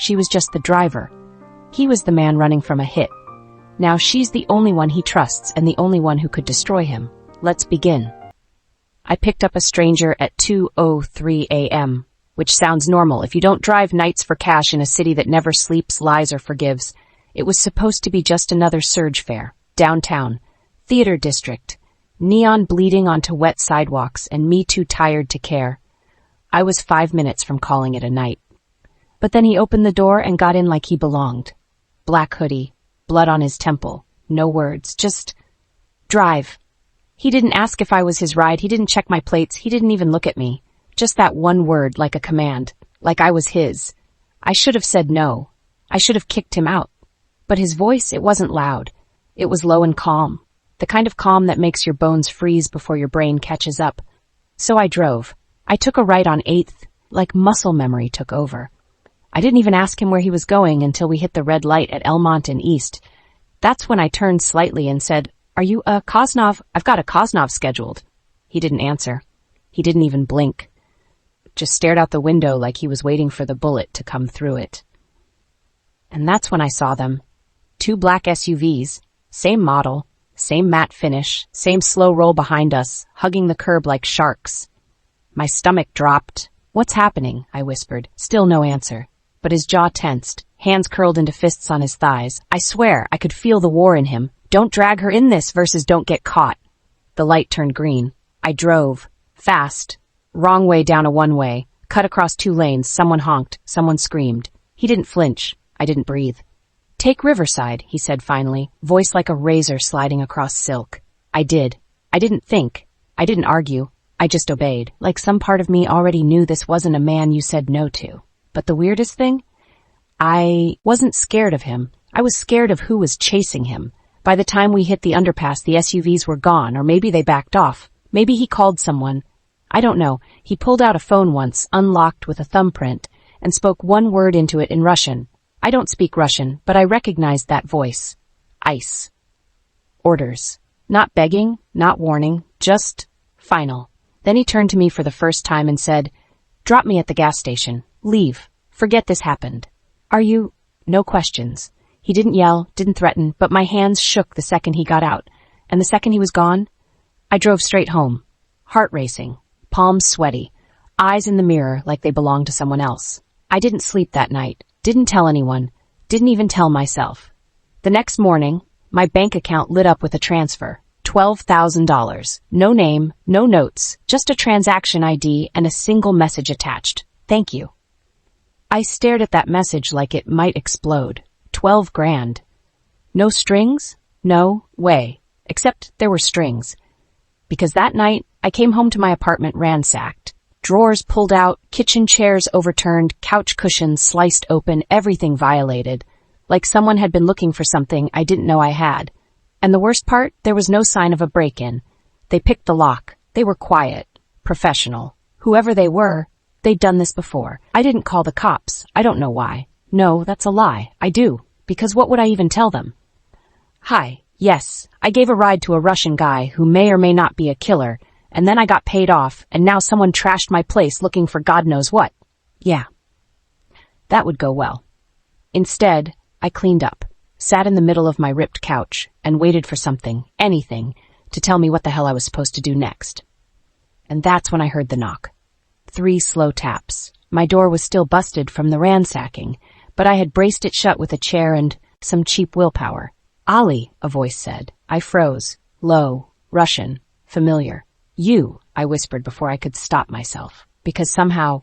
She was just the driver. He was the man running from a hit. Now she's the only one he trusts and the only one who could destroy him. Let's begin. I picked up a stranger at 2:03 a.m., which sounds normal if you don't drive nights for cash in a city that never sleeps, lies, or forgives. It was supposed to be just another surge fair. Downtown. Theater district. Neon bleeding onto wet sidewalks and me too tired to care. I was 5 minutes from calling it a night. But then he opened the door and got in like he belonged. Black hoodie, blood on his temple, no words, just drive. He didn't ask if I was his ride, he didn't check my plates, he didn't even look at me. Just that one word like a command, like I was his. I should have said no. I should have kicked him out. But his voice, it wasn't loud. It was low and calm. The kind of calm that makes your bones freeze before your brain catches up. So I drove. I took a right on 8th, like muscle memory took over. I didn't even ask him where he was going until we hit the red light at Elmont and East. That's when I turned slightly and said, "Are you a Kosnov? I've got a Kosnov scheduled." He didn't answer. He didn't even blink. Just stared out the window like he was waiting for the bullet to come through it. And that's when I saw them. 2 black SUVs, same model, same matte finish, same slow roll behind us, hugging the curb like sharks. My stomach dropped. "What's happening?" I whispered. Still no answer. But his jaw tensed, hands curled into fists on his thighs. I swear, I could feel the war in him. Don't drag her in this versus don't get caught. The light turned green. I drove. Fast. Wrong way down a one-way. Cut across 2 lanes. Someone honked. Someone screamed. He didn't flinch. I didn't breathe. "Take Riverside," he said finally, voice like a razor sliding across silk. I did. I didn't think. I didn't argue. I just obeyed, like some part of me already knew this wasn't a man you said no to. But the weirdest thing? I wasn't scared of him. I was scared of who was chasing him. By the time we hit the underpass, the SUVs were gone, or maybe they backed off. Maybe he called someone. I don't know. He pulled out a phone once, unlocked with a thumbprint, and spoke one word into it in Russian. I don't speak Russian, but I recognized that voice. ICE. Orders. Not begging, not warning, just final. Then he turned to me for the first time and said, "Drop me at the gas station. Leave. Forget this happened." "Are you—" No questions. He didn't yell, didn't threaten, but my hands shook the second he got out. And the second he was gone, I drove straight home. Heart racing, palms sweaty, eyes in the mirror like they belonged to someone else. I didn't sleep that night, didn't tell anyone, didn't even tell myself. The next morning, my bank account lit up with a transfer. $12,000. No name, no notes, just a transaction ID and a single message attached. "Thank you." I stared at that message like it might explode. 12 grand. No strings? No way. Except there were strings. Because that night, I came home to my apartment ransacked. Drawers pulled out, kitchen chairs overturned, couch cushions sliced open, everything violated. Like someone had been looking for something I didn't know I had. And the worst part, there was no sign of a break-in. They picked the lock. They were quiet. Professional. Whoever they were, they'd done this before. I didn't call the cops. I don't know why. No, that's a lie. I do. Because what would I even tell them? "Hi, yes, I gave a ride to a Russian guy who may or may not be a killer, and then I got paid off, and now someone trashed my place looking for God knows what." Yeah. That would go well. Instead, I cleaned up, sat in the middle of my ripped couch, and waited for something, anything, to tell me what the hell I was supposed to do next. And that's when I heard the knock. 3 slow taps. My door was still busted from the ransacking, but I had braced it shut with a chair and some cheap willpower. "Ali," a voice said. I froze. Low, Russian, familiar. "You," I whispered before I could stop myself, because somehow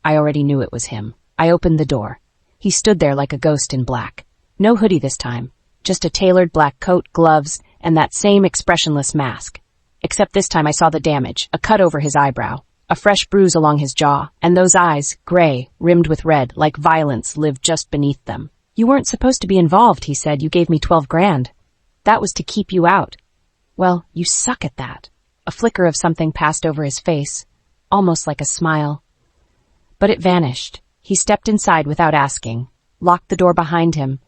I already knew it was him. I opened the door. He stood there like a ghost in black. No hoodie this time, just a tailored black coat, gloves, and that same expressionless mask. Except this time I saw the damage, a cut over his eyebrow, a fresh bruise along his jaw, and those eyes, gray, rimmed with red, like violence lived just beneath them. "You weren't supposed to be involved," he said. "You gave me 12 grand. That was to keep you out." "Well, you suck at that." A flicker of something passed over his face, almost like a smile. But it vanished. He stepped inside without asking, locked the door behind him,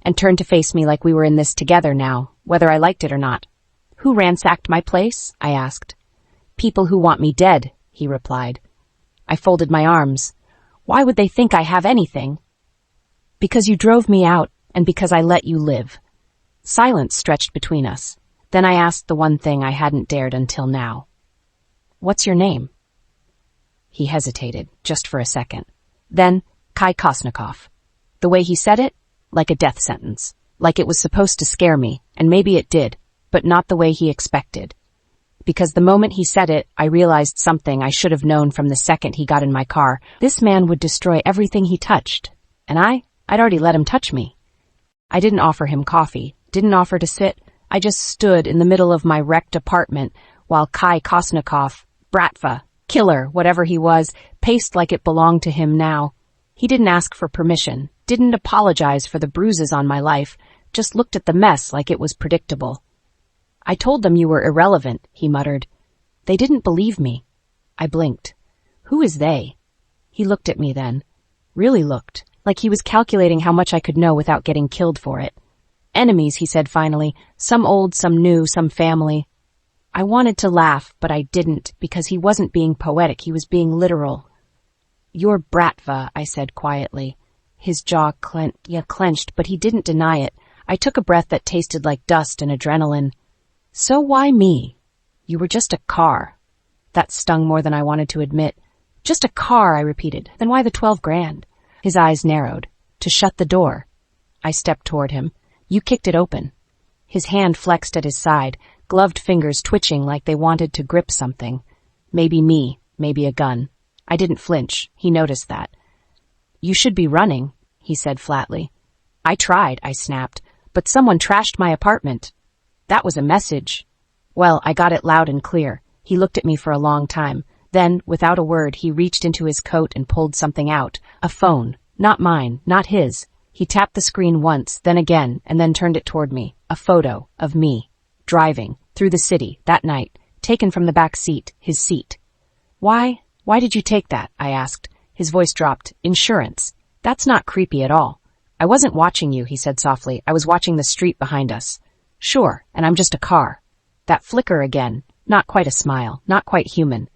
and turned to face me like we were in this together now, whether I liked it or not. "Who ransacked my place?" I asked. "People who want me dead," he replied. I folded my arms. "Why would they think I have anything?" Because you drove me out, and because I let you live. Silence stretched between us. Then I asked the one thing I hadn't dared until now. What's your name? He hesitated, just for a second. Then, Kai Kosnikov. The way he said it, like a death sentence. Like it was supposed to scare me, and maybe it did, but not the way he expected. Because the moment he said it, I realized something I should have known from the second he got in my car. This man would destroy everything he touched. And I'd already let him touch me. I didn't offer him coffee, didn't offer to sit. I just stood in the middle of my wrecked apartment while Kai Kosnikov, Bratva, killer, whatever he was, paced like it belonged to him now. He didn't ask for permission, didn't apologize for the bruises on my life, just looked at the mess like it was predictable. I told them you were irrelevant, he muttered. They didn't believe me. I blinked. Who is they? He looked at me then. Really looked, like he was calculating how much I could know without getting killed for it. Enemies, he said finally. Some old, some new, some family. I wanted to laugh, but I didn't, because he wasn't being poetic, he was being literal. You're Bratva, I said quietly. His jaw clenched, but he didn't deny it. I took a breath that tasted like dust and adrenaline. So why me? You were just a car. That stung more than I wanted to admit. Just a car, I repeated. Then why the 12 grand? His eyes narrowed. To shut the door. I stepped toward him. You kicked it open. His hand flexed at his side, gloved fingers twitching like they wanted to grip something. Maybe me, maybe a gun. I didn't flinch. He noticed that. You should be running, he said flatly. I tried, I snapped, but someone trashed my apartment. That was a message. Well, I got it loud and clear. He looked at me for a long time. Then, without a word, he reached into his coat and pulled something out. A phone. Not mine, not his. He tapped the screen once, then again, and then turned it toward me. A photo of me, driving, through the city, that night, taken from the back seat, his seat. Why did you take that? I asked. His voice dropped. Insurance. That's not creepy at all. I wasn't watching you, he said softly. I was watching the street behind us. Sure, and I'm just a car. That flicker again. Not quite a smile, not quite human.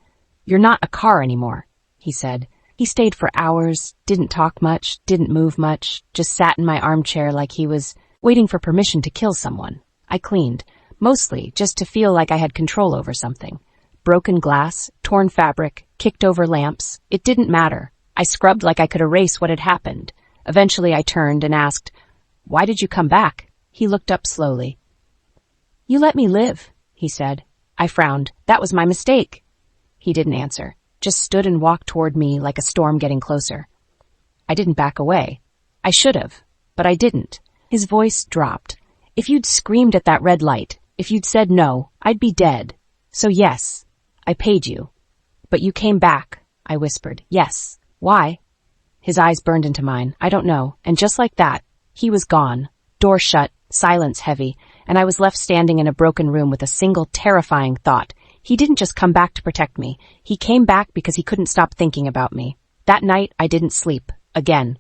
You're not a car anymore, he said. He stayed for hours, didn't talk much, didn't move much, just sat in my armchair like he was waiting for permission to kill someone. I cleaned, mostly just to feel like I had control over something. Broken glass, torn fabric, kicked over lamps. It didn't matter. I scrubbed like I could erase what had happened. Eventually I turned and asked, Why did you come back? He looked up slowly. You let me live, he said. I frowned. That was my mistake. He didn't answer, just stood and walked toward me like a storm getting closer. I didn't back away. I should have, but I didn't. His voice dropped. If you'd screamed at that red light, if you'd said no, I'd be dead. So yes, I paid you. But you came back, I whispered. Yes. Why? His eyes burned into mine. I don't know. And just like that, he was gone. Door shut, silence heavy, and I was left standing in a broken room with a single terrifying thought. He didn't just come back to protect me. He came back because he couldn't stop thinking about me. That night, I didn't sleep. Again.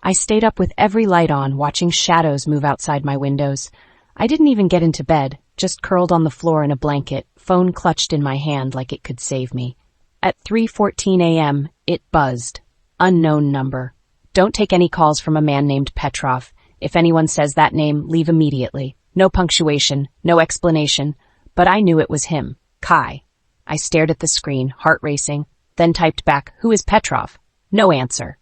I stayed up with every light on, watching shadows move outside my windows. I didn't even get into bed, just curled on the floor in a blanket, phone clutched in my hand like it could save me. At 3:14 a.m., it buzzed. Unknown number. Don't take any calls from a man named Petrov. If anyone says that name, leave immediately. No punctuation, no explanation. But I knew it was him, Kai. I stared at the screen, heart racing, then typed back, Who is Petrov? No answer.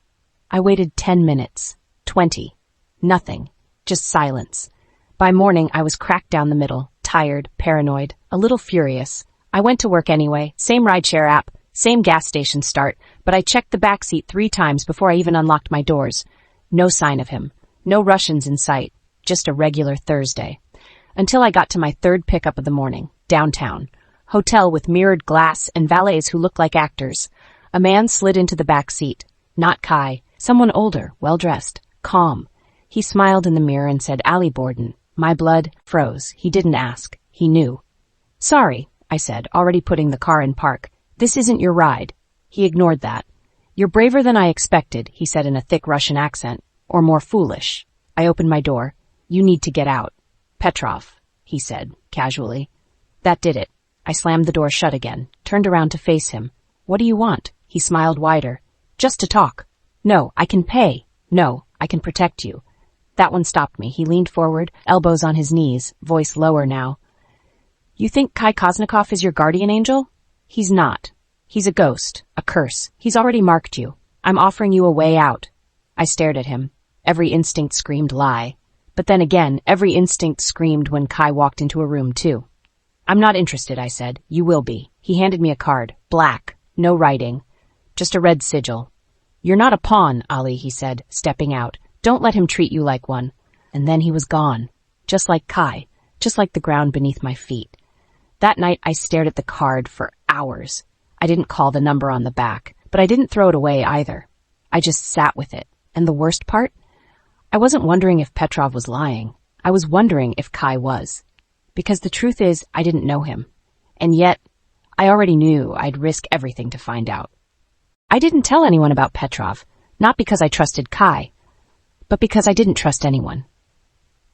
I waited 10 minutes. 20. Nothing. Just silence. By morning, I was cracked down the middle, tired, paranoid, a little furious. I went to work anyway, same rideshare app, same gas station start, but I checked the backseat 3 times before I even unlocked my doors. No sign of him. No Russians in sight. Just a regular Thursday. Until I got to my third pickup of the morning, downtown. Hotel with mirrored glass and valets who looked like actors. A man slid into the back seat. Not Kai. Someone older, well-dressed, calm. He smiled in the mirror and said, Ali Borden. My blood froze. He didn't ask. He knew. Sorry, I said, already putting the car in park. This isn't your ride. He ignored that. You're braver than I expected, he said in a thick Russian accent. Or more foolish. I opened my door. You need to get out. Petrov, he said, casually. That did it. I slammed the door shut again, turned around to face him. What do you want? He smiled wider. Just to talk. No, I can pay. No, I can protect you. That one stopped me. He leaned forward, elbows on his knees, voice lower now. You think Kai Koznikov is your guardian angel? He's not. He's a ghost, a curse. He's already marked you. I'm offering you a way out. I stared at him. Every instinct screamed lie. But then again, every instinct screamed when Kai walked into a room too. I'm not interested, I said. You will be. He handed me a card. Black. No writing. Just a red sigil. You're not a pawn, Ali, he said, stepping out. Don't let him treat you like one. And then he was gone. Just like Kai. Just like the ground beneath my feet. That night I stared at the card for hours. I didn't call the number on the back, but I didn't throw it away either. I just sat with it. And the worst part? I wasn't wondering if Petrov was lying. I was wondering if Kai was. Because the truth is, I didn't know him. And yet, I already knew I'd risk everything to find out. I didn't tell anyone about Petrov, not because I trusted Kai, but because I didn't trust anyone.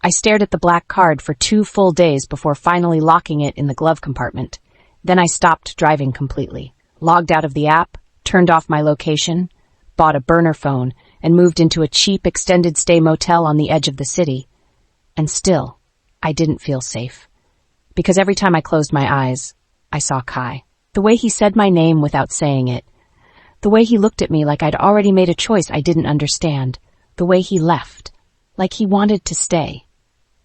I stared at the black card for 2 full days before finally locking it in the glove compartment. Then I stopped driving completely, logged out of the app, turned off my location, bought a burner phone, and moved into a cheap extended stay motel on the edge of the city. And still, I didn't feel safe. Because every time I closed my eyes, I saw Kai. The way he said my name without saying it. The way he looked at me like I'd already made a choice I didn't understand. The way he left. Like he wanted to stay.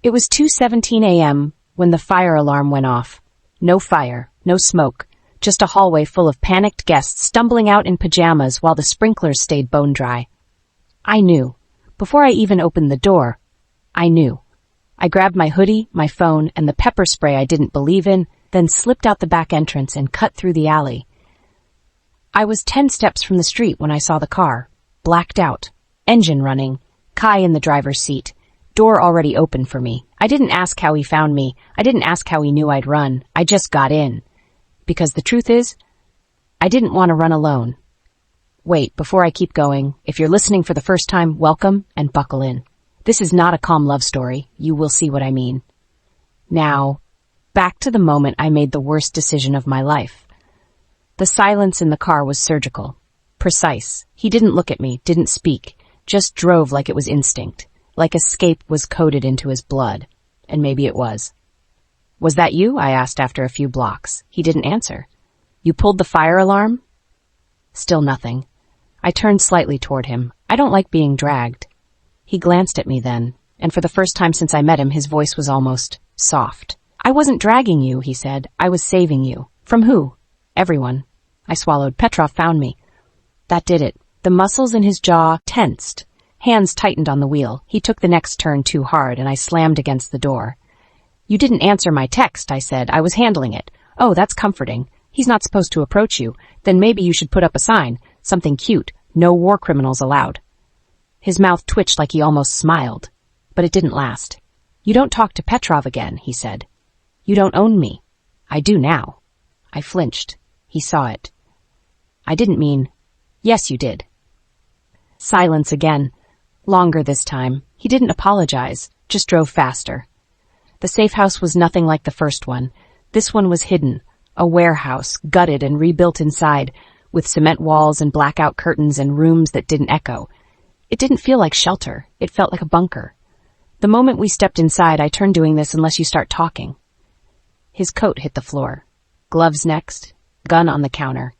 It was 2:17 a.m. when the fire alarm went off. No fire, no smoke, just a hallway full of panicked guests stumbling out in pajamas while the sprinklers stayed bone dry. I knew. Before I even opened the door, I knew. I grabbed my hoodie, my phone, and the pepper spray I didn't believe in, then slipped out the back entrance and cut through the alley. I was 10 steps from the street when I saw the car. Blacked out. Engine running. Kai in the driver's seat. Door already open for me. I didn't ask how he found me. I didn't ask how he knew I'd run. I just got in. Because the truth is, I didn't want to run alone. Wait, before I keep going, if you're listening for the first time, welcome and buckle in. This is not a calm love story. You will see what I mean. Now, back to the moment I made the worst decision of my life. The silence in the car was surgical. Precise. He didn't look at me, didn't speak, just drove like it was instinct. Like escape was coded into his blood. And maybe it was. Was that you? I asked after a few blocks. He didn't answer. You pulled the fire alarm? Still nothing. I turned slightly toward him. I don't like being dragged. He glanced at me then, and for the first time since I met him, his voice was almost soft. I wasn't dragging you, he said. I was saving you. From who? Everyone. I swallowed. Petrov found me. That did it. The muscles in his jaw tensed. Hands tightened on the wheel. He took the next turn too hard, and I slammed against the door. You didn't answer my text, I said. I was handling it. Oh, that's comforting. He's not supposed to approach you. Then maybe you should put up a sign. Something cute. No war criminals allowed. His mouth twitched like he almost smiled. But it didn't last. You don't talk to Petrov again, he said. You don't own me. I do now. I flinched. He saw it. I didn't mean, yes, you did. Silence again. Longer this time. He didn't apologize, just drove faster. The safe house was nothing like the first one. This one was hidden. A warehouse, gutted and rebuilt inside, with cement walls and blackout curtains and rooms that didn't echo. It didn't feel like shelter. It felt like a bunker. The moment we stepped inside, I turned doing this unless you start talking. His coat hit the floor. Gloves next. Gun on the counter.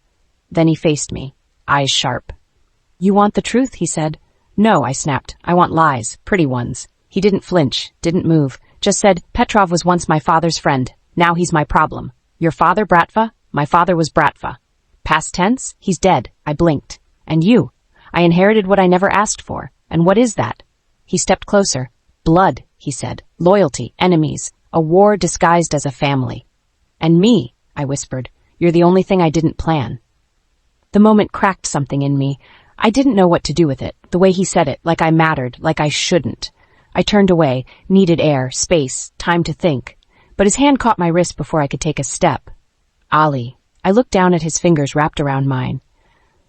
Then he faced me, eyes sharp. You want the truth, he said. No, I snapped. I want lies, pretty ones. He didn't flinch, didn't move, just said, Petrov was once my father's friend. Now he's my problem. Your father, Bratva? My father was Bratva. Past tense? He's dead. I blinked. And you? I inherited what I never asked for. And what is that? He stepped closer. Blood, he said. Loyalty, enemies. A war disguised as a family. And me, I whispered. You're the only thing I didn't plan. The moment cracked something in me. I didn't know what to do with it. The way he said it, like I mattered, like I shouldn't. I turned away, needed air, space, time to think. But his hand caught my wrist before I could take a step. Ali. I looked down at his fingers wrapped around mine.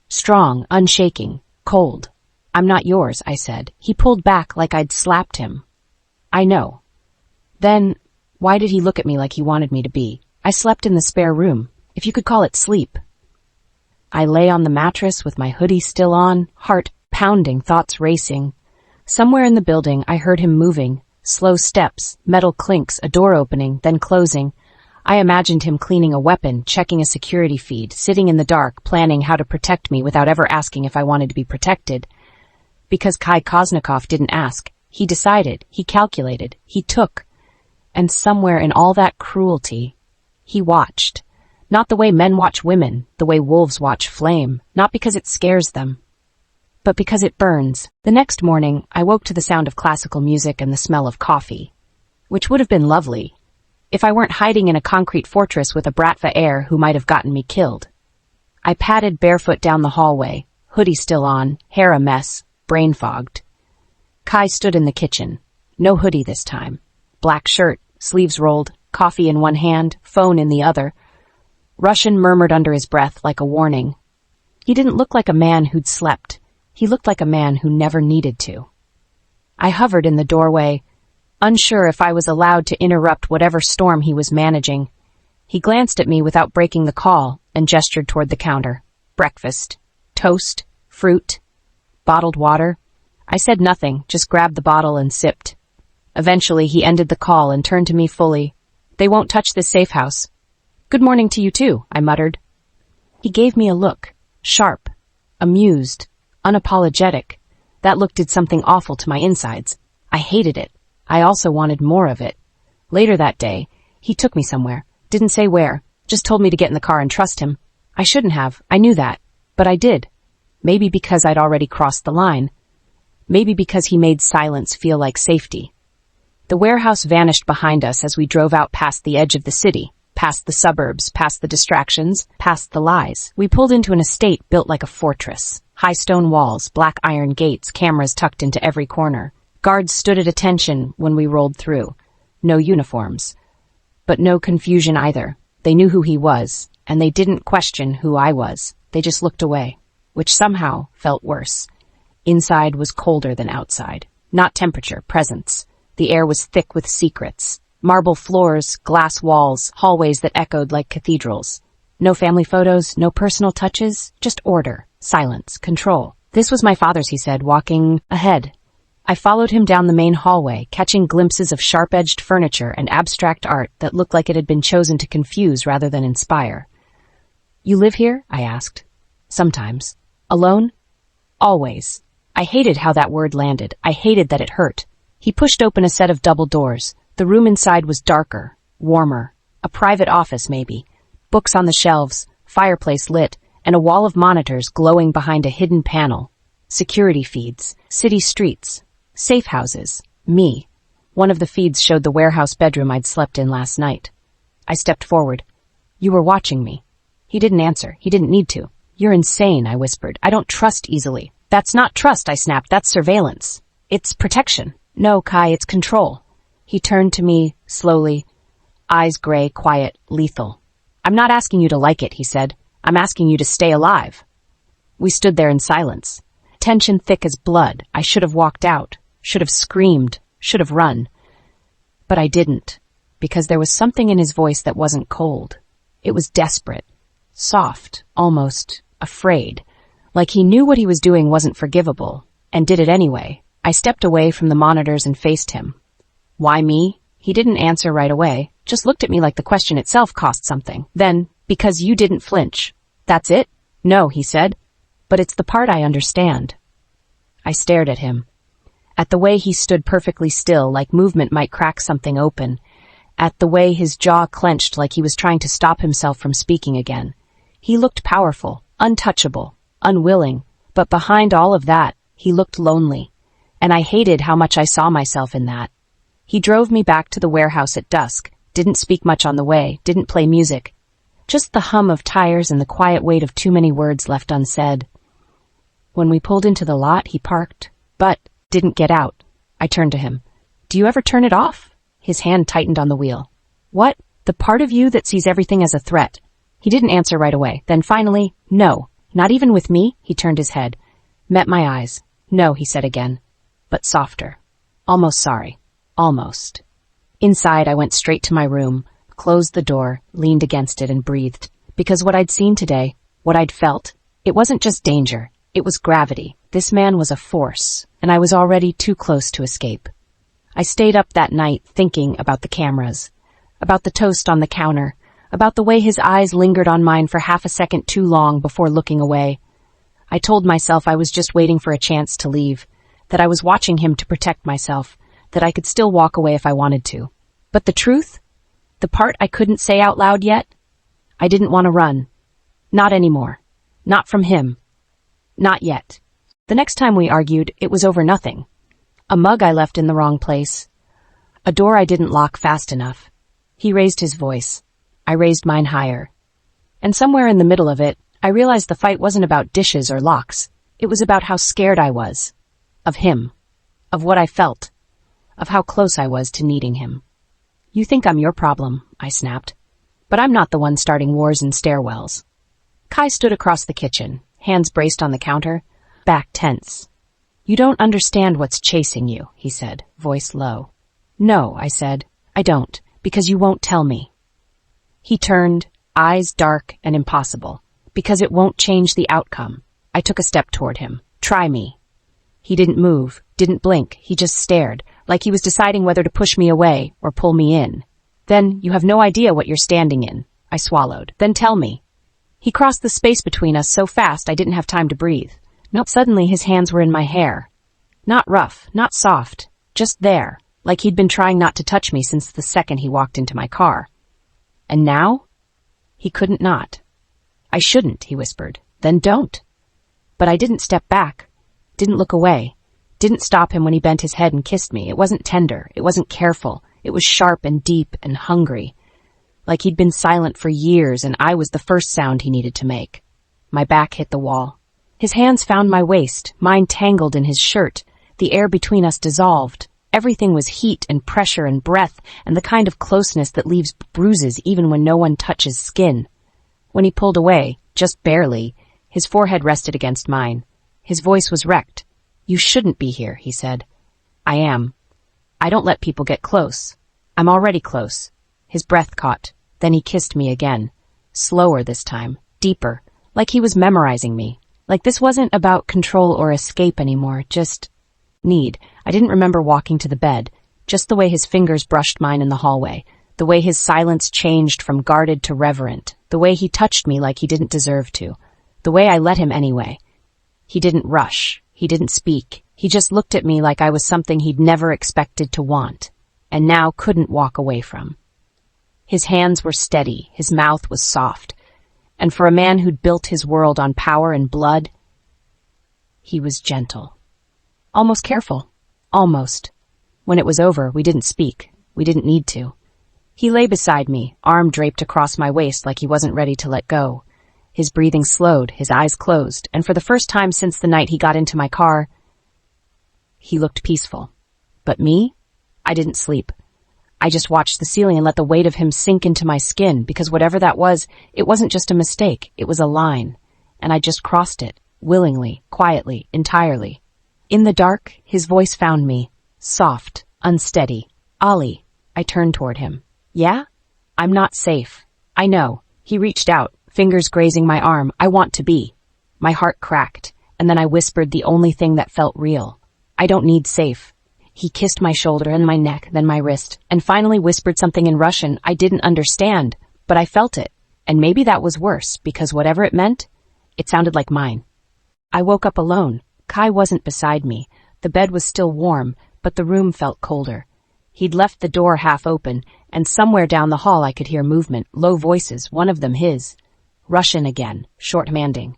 Strong, unshaking, cold. I'm not yours, I said. He pulled back like I'd slapped him. I know. Then, why did he look at me like he wanted me to be? I slept in the spare room, if you could call it sleep. I lay on the mattress with my hoodie still on, heart pounding, thoughts racing. Somewhere in the building, I heard him moving. Slow steps, metal clinks, a door opening, then closing. I imagined him cleaning a weapon, checking a security feed, sitting in the dark, planning how to protect me without ever asking if I wanted to be protected. Because Kai Koznikov didn't ask. He decided, he calculated, he took. And somewhere in all that cruelty, he watched. Not the way men watch women, the way wolves watch flame, not because it scares them, but because it burns. The next morning, I woke to the sound of classical music and the smell of coffee, which would have been lovely if I weren't hiding in a concrete fortress with a Bratva heir who might have gotten me killed. I padded barefoot down the hallway, hoodie still on, hair a mess, brain fogged. Kai stood in the kitchen. No hoodie this time. Black shirt, sleeves rolled, coffee in one hand, phone in the other. Russian murmured under his breath like a warning. He didn't look like a man who'd slept. He looked like a man who never needed to. I hovered in the doorway, unsure if I was allowed to interrupt whatever storm he was managing. He glanced at me without breaking the call and gestured toward the counter. Breakfast. Toast. Fruit. Bottled water. I said nothing, just grabbed the bottle and sipped. Eventually, he ended the call and turned to me fully. They won't touch this safe house. Good morning to you too, I muttered. He gave me a look. Sharp. Amused. Unapologetic. That look did something awful to my insides. I hated it. I also wanted more of it. Later that day, he took me somewhere. Didn't say where. Just told me to get in the car and trust him. I shouldn't have. I knew that. But I did. Maybe because I'd already crossed the line. Maybe because he made silence feel like safety. The warehouse vanished behind us as we drove out past the edge of the city, past the suburbs, past the distractions, past the lies. We pulled into an estate built like a fortress. High stone walls, black iron gates, cameras tucked into every corner. Guards stood at attention when we rolled through. No uniforms. But no confusion either. They knew who he was, and they didn't question who I was. They just looked away, which somehow felt worse. Inside was colder than outside. Not temperature, presence. The air was thick with secrets. Marble floors, glass walls, hallways that echoed like cathedrals. No family photos, no personal touches, just order, silence, control. This was my father's, he said, walking ahead. I followed him down the main hallway, catching glimpses of sharp-edged furniture and abstract art that looked like it had been chosen to confuse rather than inspire. You live here? I asked. Sometimes. Alone? Always. I hated how that word landed. I hated that it hurt. He pushed open a set of double doors. The room inside was darker, warmer. A private office, maybe. Books on the shelves, fireplace lit, and a wall of monitors glowing behind a hidden panel. Security feeds, city streets, safe houses, me. One of the feeds showed the warehouse bedroom I'd slept in last night. I stepped forward. You were watching me. He didn't answer. He didn't need to. You're insane, I whispered. I don't trust easily. That's not trust, I snapped. That's surveillance. It's protection. No, Kai, it's control. He turned to me, slowly. Eyes gray, quiet, lethal. I'm not asking you to like it, he said. I'm asking you to stay alive. We stood there in silence. Tension thick as blood. I should have walked out. Should have screamed. Should have run. But I didn't. Because there was something in his voice that wasn't cold. It was desperate. Soft. Almost afraid. Like he knew what he was doing wasn't forgivable. And did it anyway. I stepped away from the monitors and faced him. Why me? He didn't answer right away. Just looked at me like the question itself cost something. Then, because you didn't flinch. That's it? No, he said. But it's the part I understand. I stared at him. At the way he stood perfectly still, like movement might crack something open. At the way his jaw clenched like he was trying to stop himself from speaking again. He looked powerful, untouchable, unwilling. But behind all of that, he looked lonely. And I hated how much I saw myself in that. He drove me back to the warehouse at dusk, didn't speak much on the way, didn't play music. Just the hum of tires and the quiet weight of too many words left unsaid. When we pulled into the lot, he parked, but didn't get out. I turned to him. Do you ever turn it off? His hand tightened on the wheel. What? The part of you that sees everything as a threat. He didn't answer right away. Then finally, no. Not even with me? He turned his head. Met my eyes. No, he said again. But softer. Almost sorry. Almost. Inside, I went straight to my room, closed the door, leaned against it and breathed. Because what I'd seen today, what I'd felt, it wasn't just danger. It was gravity. This man was a force, and I was already too close to escape. I stayed up that night thinking about the cameras, about the toast on the counter, about the way his eyes lingered on mine for half a second too long before looking away. I told myself I was just waiting for a chance to leave, that I was watching him to protect myself, that I could still walk away if I wanted to. But the truth? The part I couldn't say out loud yet? I didn't want to run. Not anymore. Not from him. Not yet. The next time we argued, it was over nothing. A mug I left in the wrong place. A door I didn't lock fast enough. He raised his voice. I raised mine higher. And somewhere in the middle of it, I realized the fight wasn't about dishes or locks. It was about how scared I was. Of him. Of what I felt. Of how close I was to needing him. You think I'm your problem, I snapped. But I'm not the one starting wars in stairwells. Kai stood across the kitchen, hands braced on the counter, back tense. You don't understand what's chasing you, he said, voice low. No, I said. I don't, because you won't tell me. He turned, eyes dark and impossible. Because it won't change the outcome. I took a step toward him. Try me. He didn't move, didn't blink, he just stared, like he was deciding whether to push me away or pull me in. Then, you have no idea what you're standing in, I swallowed. Then tell me. He crossed the space between us so fast I didn't have time to breathe. Nope, suddenly his hands were in my hair. Not rough, not soft, just there, like he'd been trying not to touch me since the second he walked into my car. And now? He couldn't not. I shouldn't, he whispered. Then don't. But I didn't step back, didn't look away, didn't stop him when he bent his head and kissed me. It wasn't tender, it wasn't careful, it was sharp and deep and hungry. Like he'd been silent for years and I was the first sound he needed to make. My back hit the wall. His hands found my waist, mine tangled in his shirt. The air between us dissolved. Everything was heat and pressure and breath and the kind of closeness that leaves bruises even when no one touches skin. When he pulled away, just barely, his forehead rested against mine. His voice was wrecked. You shouldn't be here, he said. I am. I don't let people get close. I'm already close. His breath caught. Then he kissed me again. Slower this time. Deeper. Like he was memorizing me. Like this wasn't about control or escape anymore. Just need. I didn't remember walking to the bed. Just the way his fingers brushed mine in the hallway. The way his silence changed from guarded to reverent. The way he touched me like he didn't deserve to. The way I let him anyway. He didn't rush. He didn't speak. He just looked at me like I was something he'd never expected to want, and now couldn't walk away from. His hands were steady. His mouth was soft. And for a man who'd built his world on power and blood, he was gentle. Almost careful. Almost. When it was over, we didn't speak. We didn't need to. He lay beside me, arm draped across my waist like he wasn't ready to let go. His breathing slowed, his eyes closed, and for the first time since the night he got into my car, he looked peaceful. But me? I didn't sleep. I just watched the ceiling and let the weight of him sink into my skin, because whatever that was, it wasn't just a mistake, it was a line. And I just crossed it, willingly, quietly, entirely. In the dark, his voice found me, soft, unsteady. Ollie. I turned toward him. Yeah? I'm not safe. I know. He reached out, fingers grazing my arm. I want to be. My heart cracked, and then I whispered the only thing that felt real. I don't need safe. He kissed my shoulder and my neck, then my wrist, and finally whispered something in Russian I didn't understand, but I felt it. And maybe that was worse, because whatever it meant, it sounded like mine. I woke up alone. Kai wasn't beside me. The bed was still warm, but the room felt colder. He'd left the door half open, and somewhere down the hall I could hear movement, low voices, one of them his. Russian again, short commanding.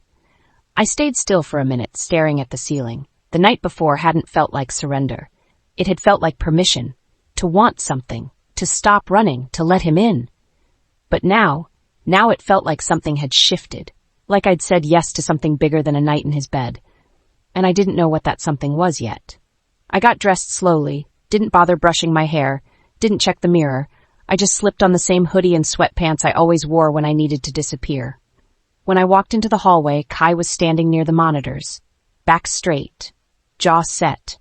I stayed still for a minute, staring at the ceiling. The night before hadn't felt like surrender. It had felt like permission, to want something, to stop running, to let him in. But now it felt like something had shifted, like I'd said yes to something bigger than a night in his bed. And I didn't know what that something was yet. I got dressed slowly, didn't bother brushing my hair, didn't check the mirror. I just slipped on the same hoodie and sweatpants I always wore when I needed to disappear. When I walked into the hallway, Kai was standing near the monitors. Back straight, jaw set,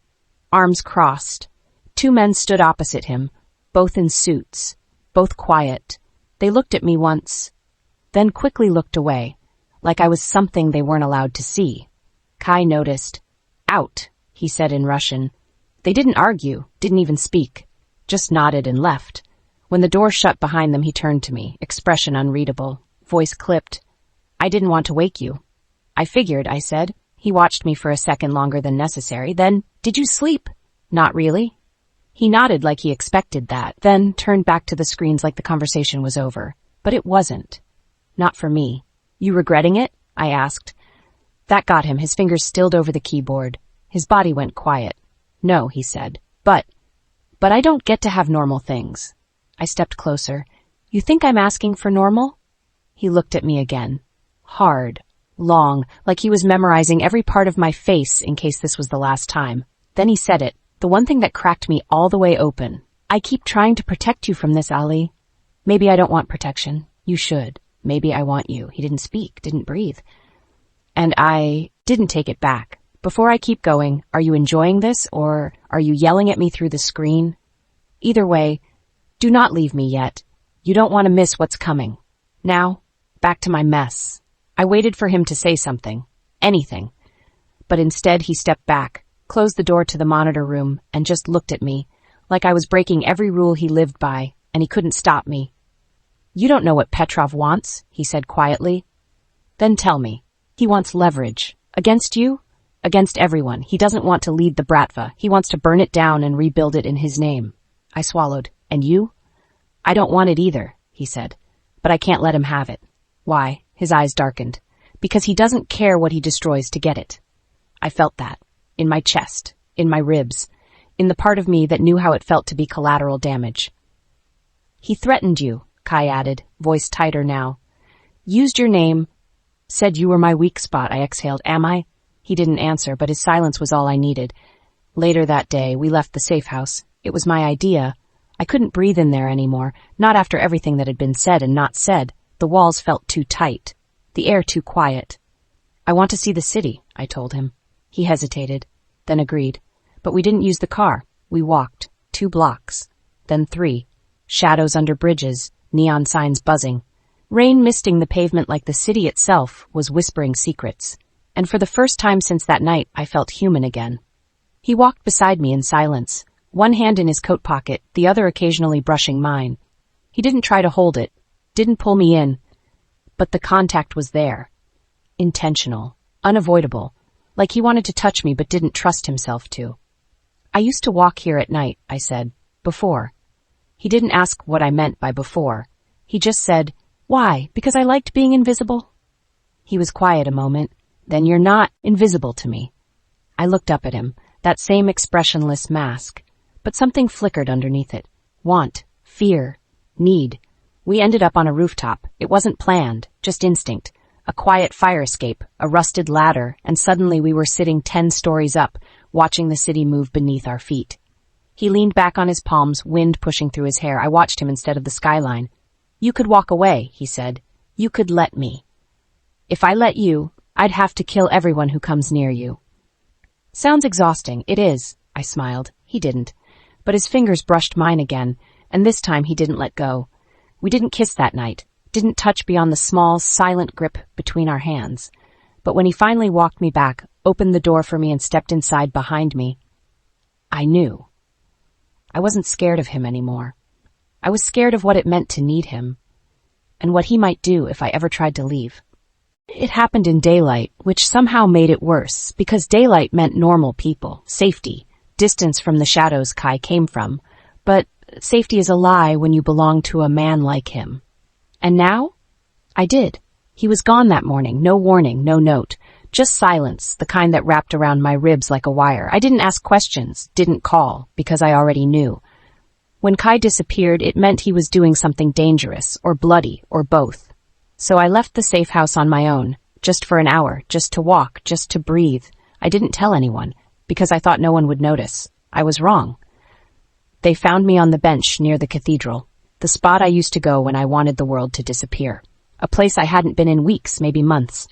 arms crossed. Two men stood opposite him, both in suits, both quiet. They looked at me once, then quickly looked away, like I was something they weren't allowed to see. Kai noticed. Out, he said in Russian. They didn't argue, didn't even speak, just nodded and left. When the door shut behind them, he turned to me, expression unreadable, voice clipped. I didn't want to wake you. I figured, I said. He watched me for a second longer than necessary. Then, did you sleep? Not really. He nodded like he expected that, then turned back to the screens like the conversation was over. But it wasn't. Not for me. You regretting it? I asked. That got him, his fingers stilled over the keyboard. His body went quiet. No, he said. But I don't get to have normal things. I stepped closer. You think I'm asking for normal? He looked at me again. Hard. Long, like he was memorizing every part of my face in case this was the last time. Then he said it, the one thing that cracked me all the way open. I keep trying to protect you from this, Ali. Maybe I don't want protection. You should. Maybe I want you. He didn't speak, didn't breathe. And I didn't take it back. Before I keep going, are you enjoying this, or are you yelling at me through the screen? Either way, do not leave me yet. You don't want to miss what's coming. Now, back to my mess. I waited for him to say something. Anything. But instead he stepped back, closed the door to the monitor room, and just looked at me, like I was breaking every rule he lived by, and he couldn't stop me. You don't know what Petrov wants, he said quietly. Then tell me. He wants leverage. Against you? Against everyone. He doesn't want to lead the Bratva. He wants to burn it down and rebuild it in his name. I swallowed. And you? I don't want it either, he said. But I can't let him have it. Why? His eyes darkened. Because he doesn't care what he destroys to get it. I felt that. In my chest. In my ribs. In the part of me that knew how it felt to be collateral damage. He threatened you, Kai added, voice tighter now. Used your name. Said you were my weak spot, I exhaled. Am I? He didn't answer, but his silence was all I needed. Later that day, we left the safe house. It was my idea. I couldn't breathe in there anymore, not after everything that had been said and not said. The walls felt too tight, the air too quiet. I want to see the city, I told him. He hesitated, then agreed. But we didn't use the car. We walked, 2 blocks, then 3. Shadows under bridges, neon signs buzzing. Rain misting the pavement like the city itself was whispering secrets. And for the first time since that night, I felt human again. He walked beside me in silence, one hand in his coat pocket, the other occasionally brushing mine. He didn't try to hold it, didn't pull me in, but the contact was there. Intentional, unavoidable, like he wanted to touch me but didn't trust himself to. I used to walk here at night, I said, before. He didn't ask what I meant by before. He just said, why? Because I liked being invisible? He was quiet a moment. Then you're not invisible to me. I looked up at him, that same expressionless mask, but something flickered underneath it. Want, fear, need. We ended up on a rooftop. It wasn't planned, just instinct. A quiet fire escape, a rusted ladder, and suddenly we were sitting 10 stories up, watching the city move beneath our feet. He leaned back on his palms, wind pushing through his hair. I watched him instead of the skyline. You could walk away, he said. You could let me. If I let you, I'd have to kill everyone who comes near you. Sounds exhausting. It is, I smiled. He didn't. But his fingers brushed mine again, and this time he didn't let go. We didn't kiss that night, didn't touch beyond the small, silent grip between our hands. But when he finally walked me back, opened the door for me and stepped inside behind me, I knew. I wasn't scared of him anymore. I was scared of what it meant to need him, and what he might do if I ever tried to leave. It happened in daylight, which somehow made it worse, because daylight meant normal people, safety, distance from the shadows Kai came from. But safety is a lie when you belong to a man like him. And now? I did. He was gone that morning, no warning, no note, just silence, the kind that wrapped around my ribs like a wire. I didn't ask questions, didn't call, because I already knew. When Kai disappeared, it meant he was doing something dangerous, or bloody, or both. So I left the safe house on my own, just for an hour, just to walk, just to breathe. I didn't tell anyone, because I thought no one would notice. I was wrong. They found me on the bench near the cathedral, the spot I used to go when I wanted the world to disappear. A place I hadn't been in weeks, maybe months.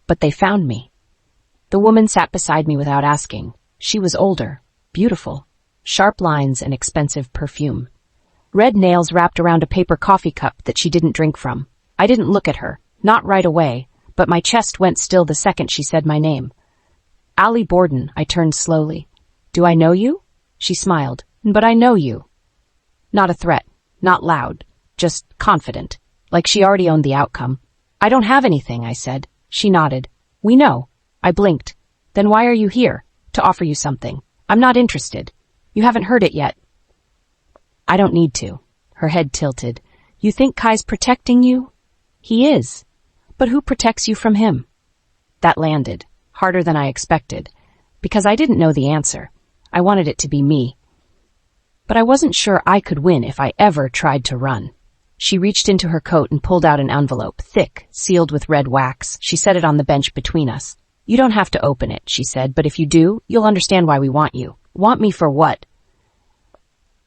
But they found me. The woman sat beside me without asking. She was older, beautiful, sharp lines and expensive perfume. Red nails wrapped around a paper coffee cup that she didn't drink from. I didn't look at her, not right away, but my chest went still the second she said my name. Ali Borden, I turned slowly. Do I know you? She smiled. But I know you. Not a threat, not loud, just confident, like she already owned the outcome. I don't have anything, I said. She nodded. We know. I blinked. Then why are you here? To offer you something. I'm not interested. You haven't heard it yet. I don't need to. Her head tilted. You think Kai's protecting you? He is. But who protects you from him? That landed, harder than I expected, because I didn't know the answer. I wanted it to be me. But I wasn't sure I could win if I ever tried to run. She reached into her coat and pulled out an envelope, thick, sealed with red wax. She set it on the bench between us. You don't have to open it, she said, but if you do, you'll understand why we want you. Want me for what?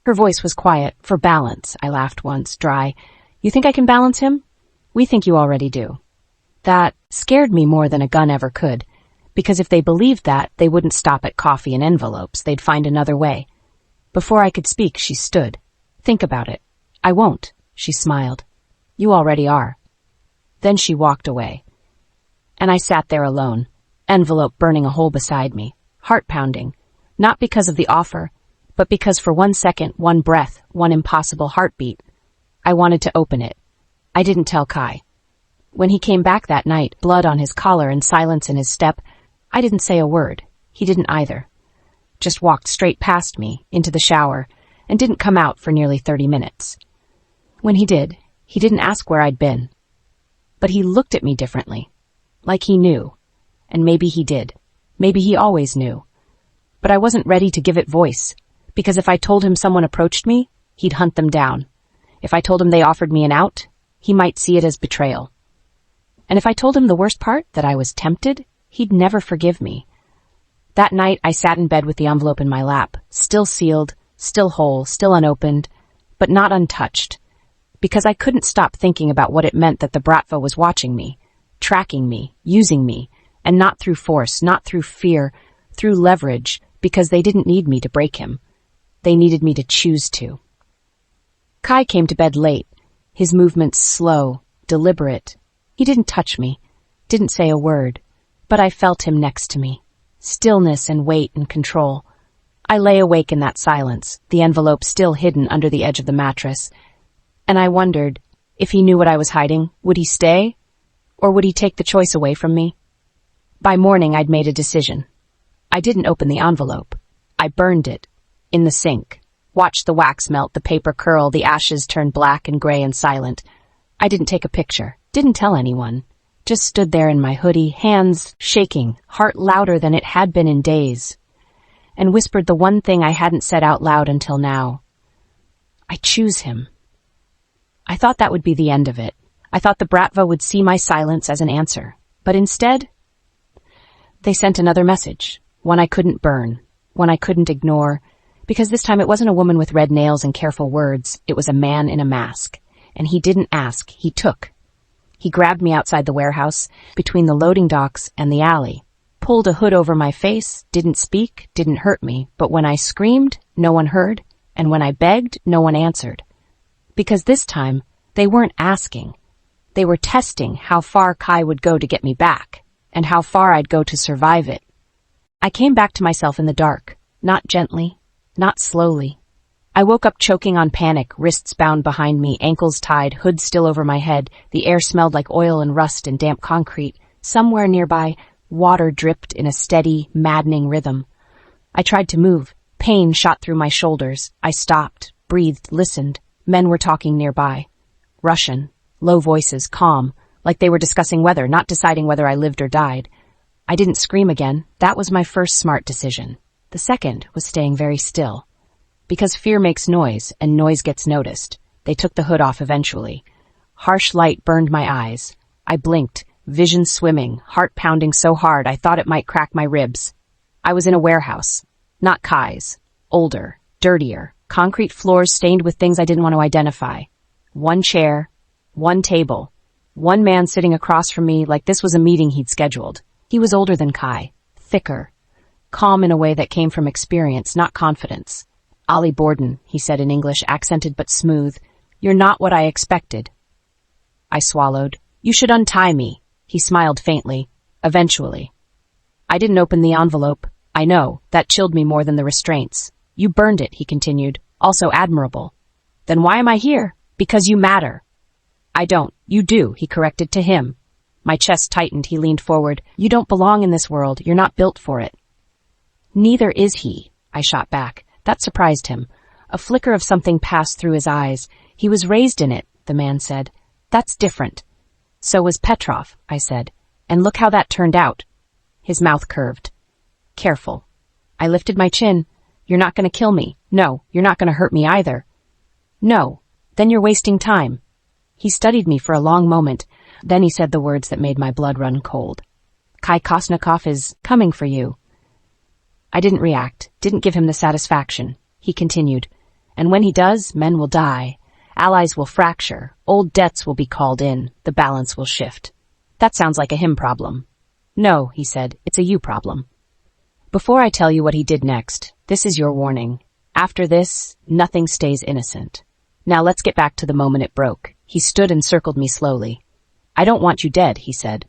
Her voice was quiet. For balance, I laughed once, dry. You think I can balance him? We think you already do. That scared me more than a gun ever could, because if they believed that, they wouldn't stop at coffee and envelopes. They'd find another way. Before I could speak, she stood. Think about it. I won't, she smiled. You already are. Then she walked away. And I sat there alone, envelope burning a hole beside me, heart pounding, not because of the offer, but because for 1 second, one breath, one impossible heartbeat, I wanted to open it. I didn't tell Kai. When he came back that night, blood on his collar and silence in his step, I didn't say a word. He didn't either. Just walked straight past me, into the shower, and didn't come out for nearly 30 minutes. When he didn't ask where I'd been. But he looked at me differently, like he knew. And maybe he did. Maybe he always knew. But I wasn't ready to give it voice, because if I told him someone approached me, he'd hunt them down. If I told him they offered me an out, he might see it as betrayal. And if I told him the worst part, that I was tempted, he'd never forgive me. That night, I sat in bed with the envelope in my lap, still sealed, still whole, still unopened, but not untouched, because I couldn't stop thinking about what it meant that the Bratva was watching me, tracking me, using me, and not through force, not through fear, through leverage, because they didn't need me to break him. They needed me to choose to. Kai came to bed late, his movements slow, deliberate. He didn't touch me, didn't say a word, but I felt him next to me. Stillness and weight and control. I lay awake in that silence, the envelope still hidden under the edge of the mattress, and I wondered, if he knew what I was hiding, would he stay? Or would he take the choice away from me? By morning, I'd made a decision. I didn't open the envelope. I burned it. In the sink. Watched the wax melt, the paper curl, the ashes turn black and gray and silent. I didn't take a picture. Didn't tell anyone. Just stood there in my hoodie, hands shaking, heart louder than it had been in days, and whispered the one thing I hadn't said out loud until now. I choose him. I thought that would be the end of it. I thought the Bratva would see my silence as an answer. But instead, they sent another message, one I couldn't burn, one I couldn't ignore, because this time it wasn't a woman with red nails and careful words, it was a man in a mask. And he didn't ask, he took. He grabbed me outside the warehouse, between the loading docks and the alley, pulled a hood over my face, didn't speak, didn't hurt me, but when I screamed, no one heard, and when I begged, no one answered. Because this time, they weren't asking. They were testing how far Kai would go to get me back, and how far I'd go to survive it. I came back to myself in the dark, not gently, not slowly. I woke up choking on panic, wrists bound behind me, ankles tied, hood still over my head. The air smelled like oil and rust and damp concrete. Somewhere nearby, water dripped in a steady, maddening rhythm. I tried to move. Pain shot through my shoulders. I stopped, breathed, listened. Men were talking nearby. Russian. Low voices, calm, like they were discussing weather, not deciding whether I lived or died. I didn't scream again. That was my first smart decision. The second was staying very still. Because fear makes noise, and noise gets noticed. They took the hood off eventually. Harsh light burned my eyes. I blinked, vision swimming, heart pounding so hard I thought it might crack my ribs. I was in a warehouse. Not Kai's. Older, dirtier, concrete floors stained with things I didn't want to identify. One chair, one table, one man sitting across from me like this was a meeting he'd scheduled. He was older than Kai, thicker, calm in a way that came from experience, not confidence. Ali Borden, he said in English, accented but smooth. You're not what I expected. I swallowed. You should untie me. He smiled faintly. Eventually. I didn't open the envelope. I know, that chilled me more than the restraints. You burned it, he continued. Also admirable. Then why am I here? Because you matter. I don't. You do, he corrected to him. My chest tightened, he leaned forward. You don't belong in this world. You're not built for it. Neither is he, I shot back. That surprised him. A flicker of something passed through his eyes. He was raised in it, the man said. That's different. So was Petrov, I said. And look how that turned out. His mouth curved. Careful. I lifted my chin. You're not going to kill me. No, you're not going to hurt me either. No. Then you're wasting time. He studied me for a long moment. Then he said the words that made my blood run cold. Kai Kosnikov is coming for you. I didn't react, didn't give him the satisfaction. He continued. And when he does, men will die. Allies will fracture. Old debts will be called in. The balance will shift. That sounds like a him problem. No, he said, it's a you problem. Before I tell you what he did next, this is your warning. After this, nothing stays innocent. Now let's get back to the moment it broke. He stood and circled me slowly. I don't want you dead, he said.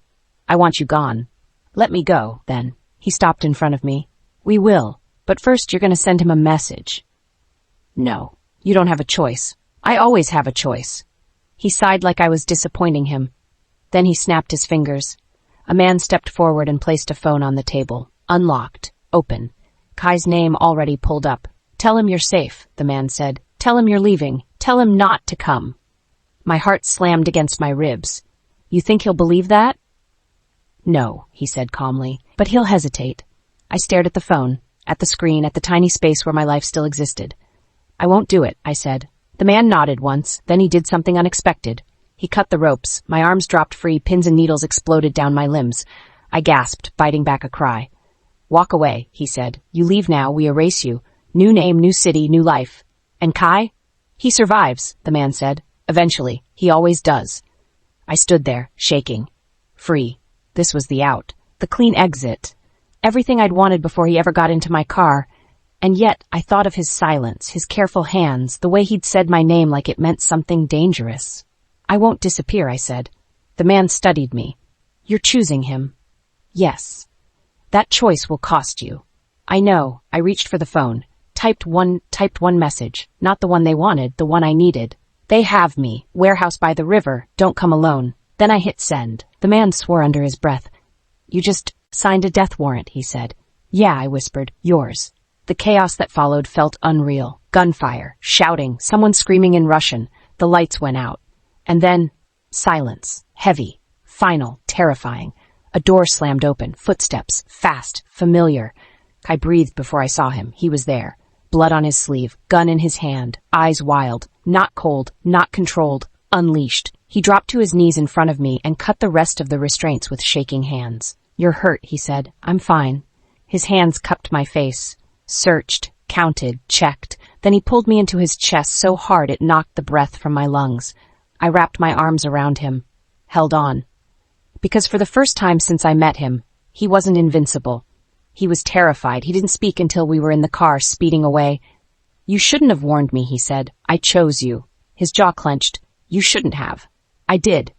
I want you gone. Let me go, then. He stopped in front of me. We will, but first you're going to send him a message. No, you don't have a choice. I always have a choice. He sighed like I was disappointing him. Then he snapped his fingers. A man stepped forward and placed a phone on the table. Unlocked. Open. Kai's name already pulled up. Tell him you're safe, the man said. Tell him you're leaving. Tell him not to come. My heart slammed against my ribs. You think he'll believe that? No, he said calmly, but he'll hesitate. I stared at the phone, at the screen, at the tiny space where my life still existed. I won't do it, I said. The man nodded once, then he did something unexpected. He cut the ropes. My arms dropped free, pins and needles exploded down my limbs. I gasped, biting back a cry. Walk away, he said. You leave now, we erase you. New name, new city, new life. And Kai? He survives, the man said. Eventually. He always does. I stood there, shaking. Free. This was the out. The clean exit. Everything I'd wanted before he ever got into my car. And yet, I thought of his silence, his careful hands, the way he'd said my name like it meant something dangerous. I won't disappear, I said. The man studied me. You're choosing him. Yes. That choice will cost you. I know. I reached for the phone. Typed one message. Not the one they wanted, the one I needed. They have me. Warehouse by the river. Don't come alone. Then I hit send. The man swore under his breath. You just signed a death warrant, he said. Yeah, I whispered. Yours. The chaos that followed felt unreal. Gunfire, shouting, someone screaming in Russian. The lights went out. And then, silence. Heavy. Final. Terrifying. A door slammed open. Footsteps. Fast. Familiar. I breathed before I saw him. He was there. Blood on his sleeve. Gun in his hand. Eyes wild. Not cold. Not controlled. Unleashed. He dropped to his knees in front of me and cut the rest of the restraints with shaking hands. You're hurt, he said. I'm fine. His hands cupped my face. Searched. Counted. Checked. Then he pulled me into his chest so hard it knocked the breath from my lungs. I wrapped my arms around him. Held on. Because for the first time since I met him, he wasn't invincible. He was terrified. He didn't speak until we were in the car, speeding away. You shouldn't have warned me, he said. I chose you. His jaw clenched. You shouldn't have. I did.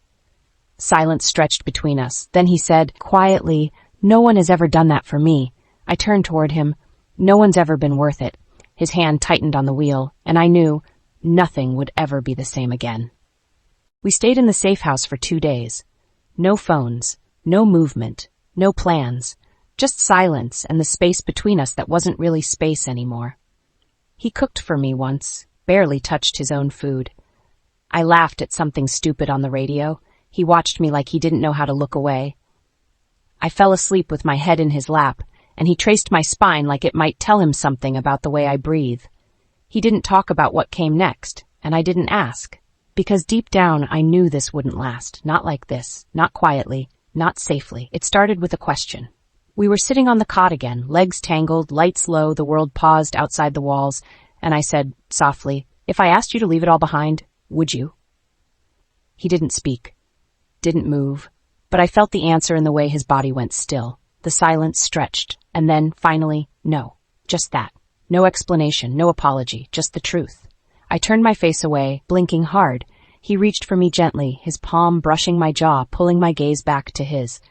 Silence stretched between us. Then he said, quietly, no one has ever done that for me. I turned toward him. No one's ever been worth it. His hand tightened on the wheel, and I knew nothing would ever be the same again. We stayed in the safe house for 2 days. No phones, no movement, no plans, just silence and the space between us that wasn't really space anymore. He cooked for me once, barely touched his own food. I laughed at something stupid on the radio. He watched me like he didn't know how to look away. I fell asleep with my head in his lap, and he traced my spine like it might tell him something about the way I breathe. He didn't talk about what came next, and I didn't ask. Because deep down, I knew this wouldn't last. Not like this. Not quietly. Not safely. It started with a question. We were sitting on the cot again, legs tangled, lights low, the world paused outside the walls, and I said, softly, if I asked you to leave it all behind, would you? He didn't speak. Didn't move. But I felt the answer in the way his body went still. The silence stretched. And then, finally, no. Just that. No explanation, no apology, just the truth. I turned my face away, blinking hard. He reached for me gently, his palm brushing my jaw, pulling my gaze back to his.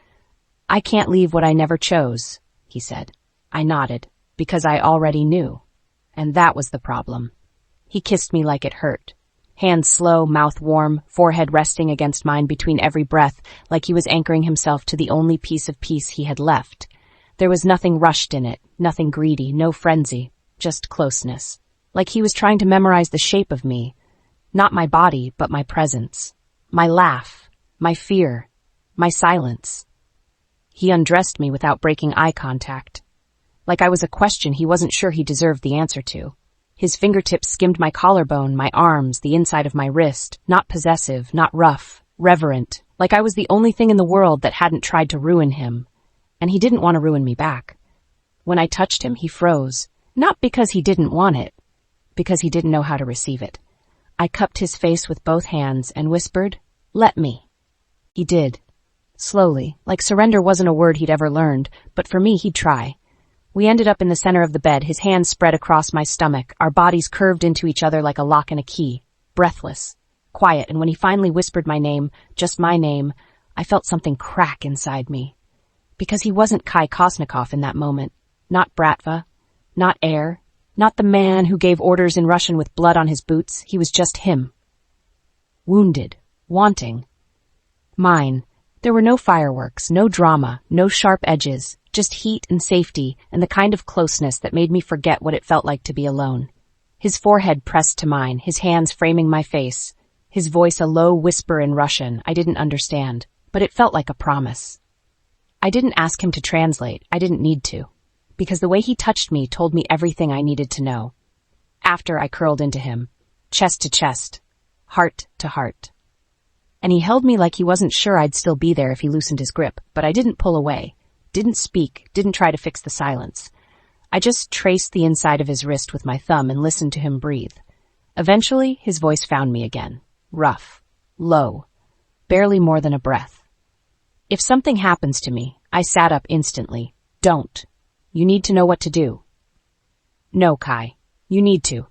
I can't leave what I never chose, he said. I nodded, because I already knew. And that was the problem. He kissed me like it hurt. Hands slow, mouth warm, forehead resting against mine between every breath, like he was anchoring himself to the only piece of peace he had left. There was nothing rushed in it, nothing greedy, no frenzy, just closeness. Like he was trying to memorize the shape of me. Not my body, but my presence. My laugh, my fear, my silence. He undressed me without breaking eye contact. Like I was a question he wasn't sure he deserved the answer to. His fingertips skimmed my collarbone, my arms, the inside of my wrist, not possessive, not rough, reverent, like I was the only thing in the world that hadn't tried to ruin him. And he didn't want to ruin me back. When I touched him, he froze, not because he didn't want it, because he didn't know how to receive it. I cupped his face with both hands and whispered, "Let me." He did. Slowly, like surrender wasn't a word he'd ever learned, but for me he'd try. We ended up in the center of the bed, his hands spread across my stomach, our bodies curved into each other like a lock and a key, breathless, quiet, and when he finally whispered my name, just my name, I felt something crack inside me. Because he wasn't Kai Kosnikov in that moment, not Bratva, not Air, not the man who gave orders in Russian with blood on his boots, he was just him. Wounded, wanting. Mine. There were no fireworks, no drama, no sharp edges, just heat and safety and the kind of closeness that made me forget what it felt like to be alone. His forehead pressed to mine, his hands framing my face, his voice a low whisper in Russian I didn't understand, but it felt like a promise. I didn't ask him to translate, I didn't need to, because the way he touched me told me everything I needed to know. After I curled into him, chest to chest, heart to heart. And he held me like he wasn't sure I'd still be there if he loosened his grip, but I didn't pull away, didn't speak, didn't try to fix the silence. I just traced the inside of his wrist with my thumb and listened to him breathe. Eventually, his voice found me again, rough, low, barely more than a breath. If something happens to me, I sat up instantly. Don't. You need to know what to do. No, Kai. You need to.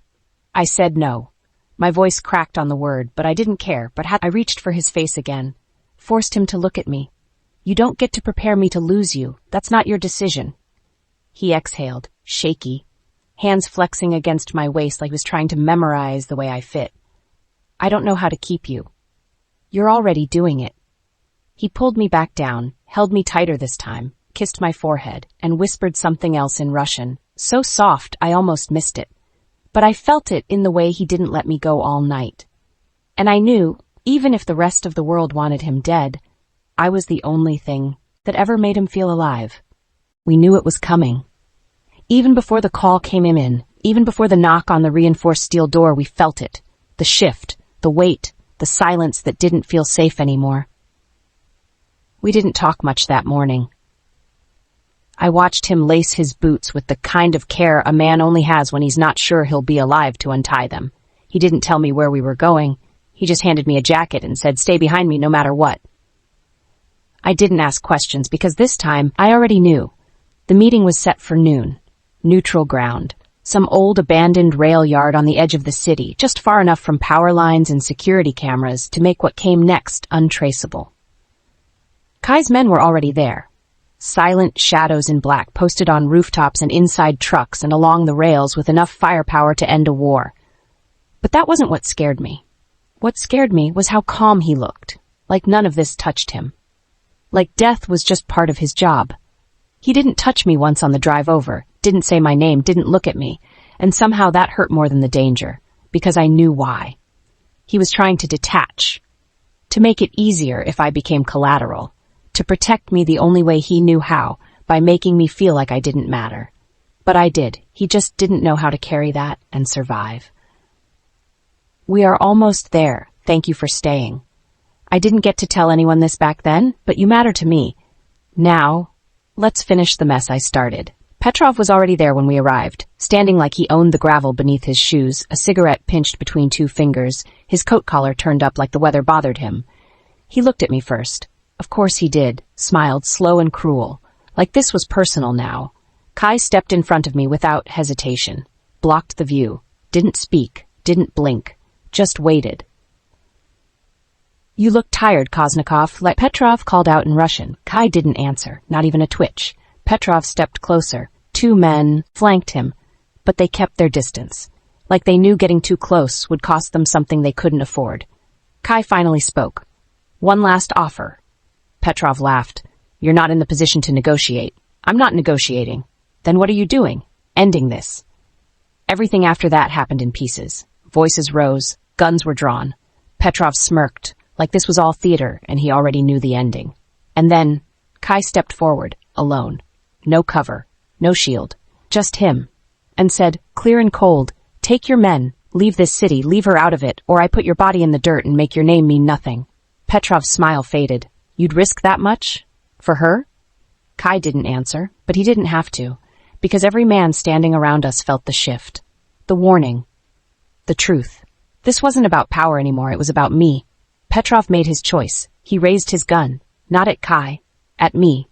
I said no. My voice cracked on the word, but I didn't care, I reached for his face again, forced him to look at me. You don't get to prepare me to lose you. That's not your decision. He exhaled, shaky, hands flexing against my waist like he was trying to memorize the way I fit. I don't know how to keep you. You're already doing it. He pulled me back down, held me tighter this time, kissed my forehead, and whispered something else in Russian, so soft I almost missed it. But I felt it in the way he didn't let me go all night. And I knew, even if the rest of the world wanted him dead, I was the only thing that ever made him feel alive. We knew it was coming. Even before the call came in, even before the knock on the reinforced steel door, we felt it. The shift, the weight, the silence that didn't feel safe anymore. We didn't talk much that morning. I watched him lace his boots with the kind of care a man only has when he's not sure he'll be alive to untie them. He didn't tell me where we were going. He just handed me a jacket and said, "Stay behind me no matter what." I didn't ask questions because this time I already knew. The meeting was set for noon. Neutral ground. Some old abandoned rail yard on the edge of the city, just far enough from power lines and security cameras to make what came next untraceable. Kai's men were already there. Silent shadows in black posted on rooftops and inside trucks and along the rails with enough firepower to end a war. But that wasn't what scared me. What scared me was how calm he looked, like none of this touched him. Like death was just part of his job. He didn't touch me once on the drive over, didn't say my name, didn't look at me, and somehow that hurt more than the danger, because I knew why. He was trying to detach, to make it easier if I became collateral, to protect me the only way he knew how, by making me feel like I didn't matter. But I did. He just didn't know how to carry that and survive. We are almost there. Thank you for staying. I didn't get to tell anyone this back then, but you matter to me. Now, let's finish the mess I started. Petrov was already there when we arrived, standing like he owned the gravel beneath his shoes, a cigarette pinched between two fingers, his coat collar turned up like the weather bothered him. He looked at me first. Of course he did, smiled slow and cruel, like this was personal now. Kai stepped in front of me without hesitation, blocked the view, didn't speak, didn't blink, just waited. You look tired, Koznikov, like Petrov called out in Russian. Kai didn't answer, not even a twitch. Petrov stepped closer. 2 men flanked him, but they kept their distance. Like they knew getting too close would cost them something they couldn't afford. Kai finally spoke. "One last offer." Petrov laughed. "You're not in the position to negotiate." "I'm not negotiating." "Then what are you doing?" "Ending this." Everything after that happened in pieces. Voices rose. Guns were drawn. Petrov smirked, like this was all theater and he already knew the ending. And then Kai stepped forward, alone. No cover, no shield, just him, and said, clear and cold, "Take your men, leave this city, leave her out of it, or I put your body in the dirt and make your name mean nothing." Petrov's smile faded. "You'd risk that much? For her?" Kai didn't answer, but he didn't have to, because every man standing around us felt the shift. The warning. The truth. This wasn't about power anymore, it was about me. Petrov made his choice. He raised his gun, not at Kai, at me.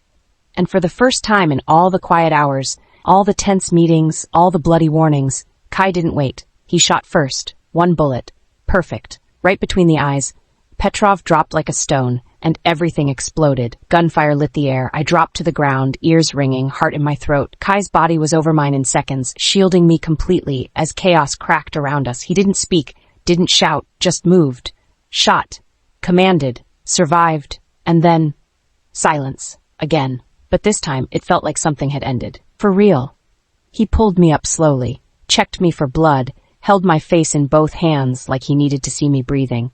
And for the first time in all the quiet hours, all the tense meetings, all the bloody warnings, Kai didn't wait. He shot first. 1 bullet. Perfect. Right between the eyes. Petrov dropped like a stone, and everything exploded. Gunfire lit the air. I dropped to the ground, ears ringing, heart in my throat. Kai's body was over mine in seconds, shielding me completely as chaos cracked around us. He didn't speak, didn't shout, just moved. Shot. Commanded. Survived. And then silence. Again. But this time, it felt like something had ended. For real. He pulled me up slowly, checked me for blood, held my face in both hands like he needed to see me breathing.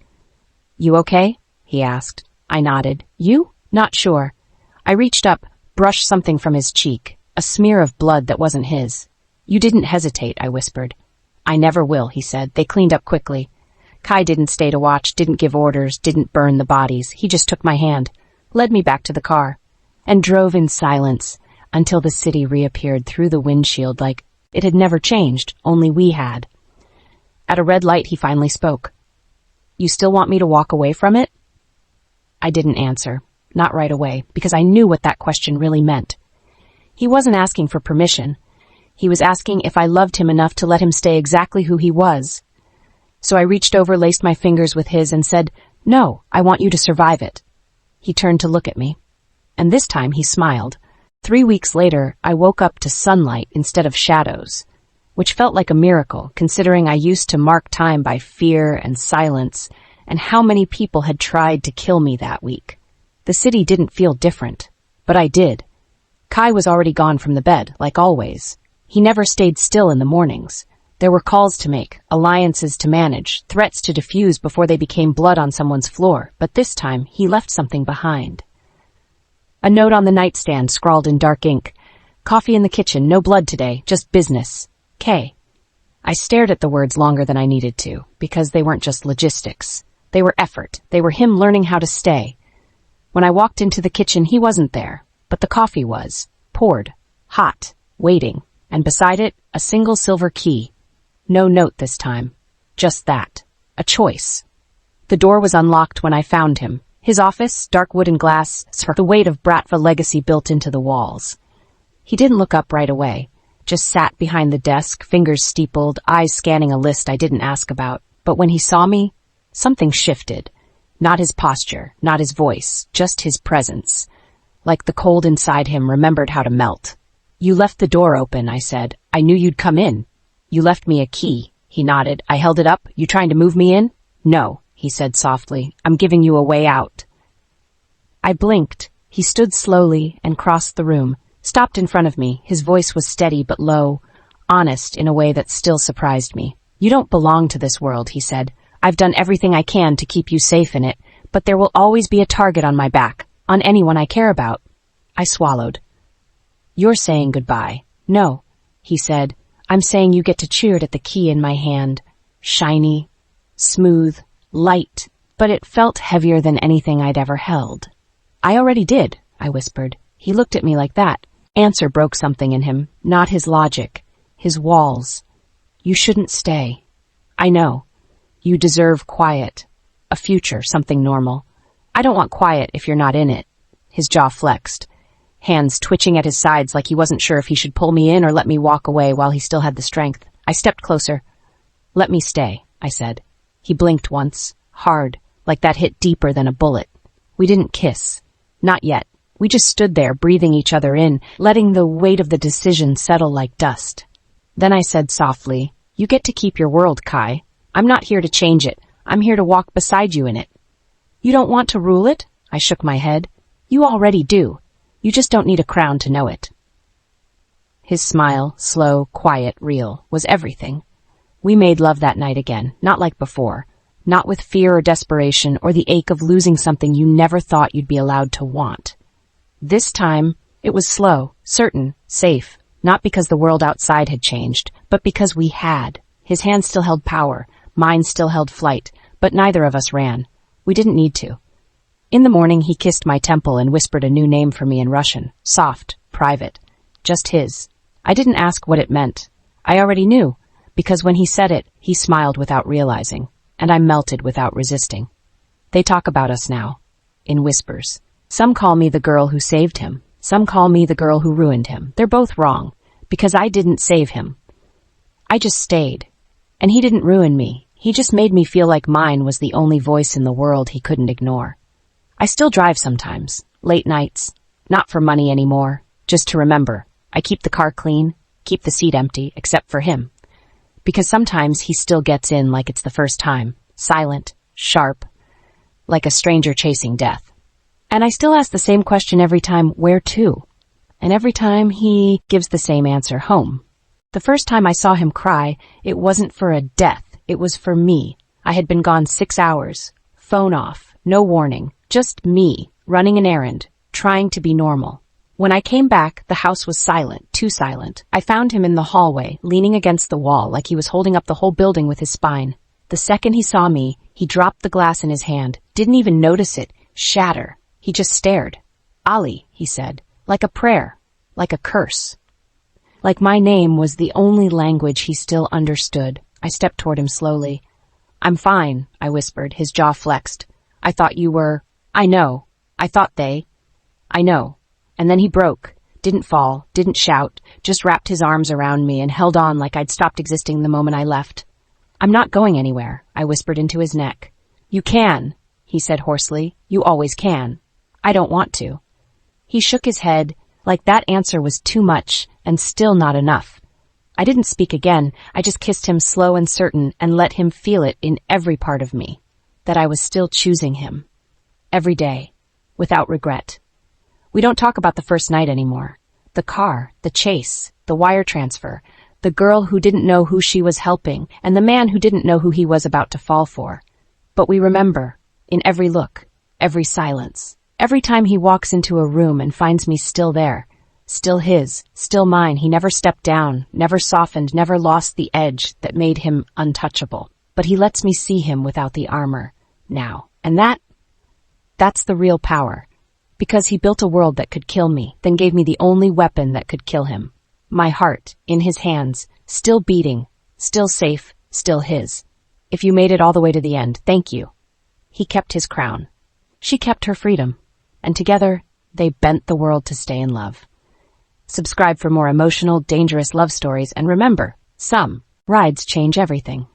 "You okay?" he asked. I nodded. "You?" "Not sure." I reached up, brushed something from his cheek, a smear of blood that wasn't his. "You didn't hesitate," I whispered. "I never will," he said. They cleaned up quickly. Kai didn't stay to watch, didn't give orders, didn't burn the bodies. He just took my hand, led me back to the car, and drove in silence until the city reappeared through the windshield like it had never changed, only we had. At a red light, he finally spoke. "You still want me to walk away from it?" I didn't answer, not right away, because I knew what that question really meant. He wasn't asking for permission. He was asking if I loved him enough to let him stay exactly who he was. So I reached over, laced my fingers with his, and said, "No, I want you to survive it." He turned to look at me. And this time he smiled. 3 weeks later, I woke up to sunlight instead of shadows, which felt like a miracle, considering I used to mark time by fear and silence, and how many people had tried to kill me that week. The city didn't feel different, but I did. Kai was already gone from the bed, like always. He never stayed still in the mornings. There were calls to make, alliances to manage, threats to defuse before they became blood on someone's floor, but this time he left something behind. A note on the nightstand scrawled in dark ink. "Coffee in the kitchen, no blood today, just business. K." I stared at the words longer than I needed to, because they weren't just logistics. They were effort. They were him learning how to stay. When I walked into the kitchen, he wasn't there, but the coffee was, poured, hot, waiting, and beside it, a single silver key. No note this time. Just that. A choice. The door was unlocked when I found him. His office, dark wood and glass, the weight of Bratva legacy built into the walls. He didn't look up right away, just sat behind the desk, fingers steepled, eyes scanning a list I didn't ask about. But when he saw me, something shifted. Not his posture, not his voice, just his presence. Like the cold inside him remembered how to melt. "You left the door open," I said. "I knew you'd come in." "You left me a key." He nodded. I held it up. "You trying to move me in?" "No," he said softly. "I'm giving you a way out." I blinked. He stood slowly and crossed the room, stopped in front of me. His voice was steady but low, honest in a way that still surprised me. "You don't belong to this world," he said. "I've done everything I can to keep you safe in it, but there will always be a target on my back, on anyone I care about." I swallowed. "You're saying goodbye." "No," he said. "I'm saying you get to cheer at the key in my hand. Shiny, smooth, light, but it felt heavier than anything I'd ever held." "I already did," I whispered. He looked at me like that. Answer broke something in him, not his logic, his walls. "You shouldn't stay." "I know. You deserve quiet. A future, something normal." "I don't want quiet if you're not in it." His jaw flexed, hands twitching at his sides like he wasn't sure if he should pull me in or let me walk away while he still had the strength. I stepped closer. "Let me stay," I said. He blinked once, hard, like that hit deeper than a bullet. We didn't kiss. Not yet. We just stood there, breathing each other in, letting the weight of the decision settle like dust. Then I said softly, "You get to keep your world, Kai. I'm not here to change it. I'm here to walk beside you in it." "You don't want to rule it?" I shook my head. "You already do. You just don't need a crown to know it." His smile, slow, quiet, real, was everything. We made love that night again, not like before. Not with fear or desperation or the ache of losing something you never thought you'd be allowed to want. This time, it was slow, certain, safe, not because the world outside had changed, but because we had. His hand still held power, mine still held flight, but neither of us ran. We didn't need to. In the morning, he kissed my temple and whispered a new name for me in Russian, soft, private, just his. I didn't ask what it meant. I already knew, because when he said it, he smiled without realizing, and I melted without resisting. They talk about us now, in whispers. Some call me the girl who saved him. Some call me the girl who ruined him. They're both wrong, because I didn't save him. I just stayed. And he didn't ruin me. He just made me feel like mine was the only voice in the world he couldn't ignore. I still drive sometimes, late nights, not for money anymore, just to remember. I keep the car clean, keep the seat empty, except for him. Because sometimes he still gets in like it's the first time, silent, sharp, like a stranger chasing death. And I still ask the same question every time, where to? And every time he gives the same answer, home. The first time I saw him cry, it wasn't for a death, it was for me. I had been gone 6 hours, phone off, no warning, just me, running an errand, trying to be normal. When I came back, the house was silent, too silent. I found him in the hallway, leaning against the wall like he was holding up the whole building with his spine. The second he saw me, he dropped the glass in his hand, didn't even notice it, shatter. He just stared. "Ali," he said, like a prayer, like a curse. Like my name was the only language he still understood. I stepped toward him slowly. "I'm fine," I whispered, his jaw flexed. "I thought you were—" "I know. I thought they—" "I know." And then he broke, didn't fall, didn't shout, just wrapped his arms around me and held on like I'd stopped existing the moment I left. "I'm not going anywhere," I whispered into his neck. "You can," he said hoarsely. "You always can. I don't want to." He shook his head, like that answer was too much and still not enough. I didn't speak again. I just kissed him slow and certain and let him feel it in every part of me, that I was still choosing him. Every day, without regret. We don't talk about the first night anymore. The car, the chase, the wire transfer, the girl who didn't know who she was helping, and the man who didn't know who he was about to fall for. But we remember, in every look, every silence, every time he walks into a room and finds me still there, still his, still mine. He never stepped down, never softened, never lost the edge that made him untouchable. But he lets me see him without the armor, now. And that's the real power. Because he built a world that could kill me, then gave me the only weapon that could kill him. My heart, in his hands, still beating, still safe, still his. If you made it all the way to the end, thank you. He kept his crown. She kept her freedom. And together, they bent the world to stay in love. Subscribe for more emotional, dangerous love stories, and remember, some rides change everything.